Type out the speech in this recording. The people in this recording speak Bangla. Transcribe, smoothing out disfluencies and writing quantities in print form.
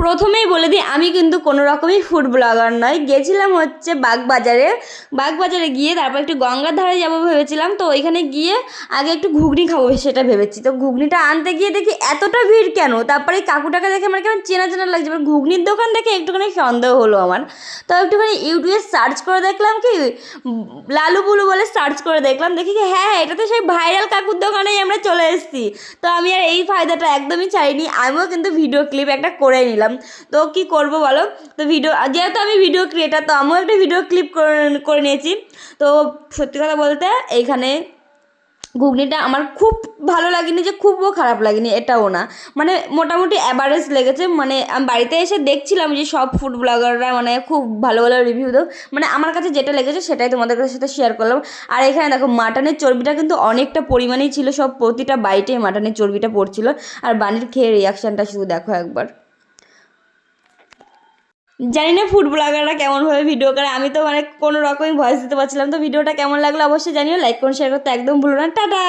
প্রথমেই বলে দিই আমি কিন্তু কোনো রকমই ফুড ব্লগার নয়। গেছিলাম হচ্ছে বাগবাজারে গিয়ে তারপর একটু গঙ্গার ধারে যাবো ভেবেছিলাম। তো ওইখানে গিয়ে আগে একটু ঘুগনি খাবো সেটা ভেবেছি। তো ঘুগনিটা আনতে গিয়ে দেখি এতটা ভিড় কেন, তারপরে এই কাকুটাকে দেখে আমার কেমন চেনা চেনা লাগছে। এবার ঘুগনির দোকান দেখে একটুখানি সন্দেহ হলো আমার। তো একটুখানি ইউটিউবে সার্চ করে দেখলাম কি লালু বুলু বলে সার্চ করে দেখলাম, দেখি কি হ্যাঁ এটা তো সেই ভাইরাল কাকুর দোকানেই আমরা চলে এসেছি। তো আমি আর এই ফায়দাটা একদমই চাইনি, আমিও কিন্তু ভিডিও ক্লিপ একটা করে নিলাম। তো কি করব বলো, তো ভিডিও যেহেতু আমি ভিডিও ক্রিয়েটার তো আমিও একটা ভিডিও ক্লিপ করে নিয়েছি। তো সত্যি কথা বলতে এইখানে ঘুগনিটা আমার খুব ভালো লাগেনি, যে খুবও খারাপ লাগেনি এটাও না, মানে মোটামুটি অ্যাভারেজ লেগেছে। মানে আমি বাড়িতে এসে দেখছিলাম যে সব ফুড ব্লগাররা মানে খুব ভালো ভালো রিভিউ দাও, মানে আমার কাছে যেটা লেগেছে সেটাই তোমাদের সাথে শেয়ার করলাম। আর এখানে দেখো মাটনের চর্বিটা কিন্তু অনেকটা পরিমাণেই ছিল, সব প্রতিটা বাইটেই মাটনের চর্বিটা পড়ছিল। আর বানির খেয়ে রিয়াকশানটা শুধু দেখো একবার। জানি না ফুড ব্লগাররা কেমনভাবে ভিডিও করে, আমি তো মানে কোনো রকমই ভয়েস দিতে পারছিলাম। তো ভিডিওটা কেমন লাগলো অবশ্যই জানিও, লাইক করুন শেয়ার করতে একদম ভুলো না। টাটা।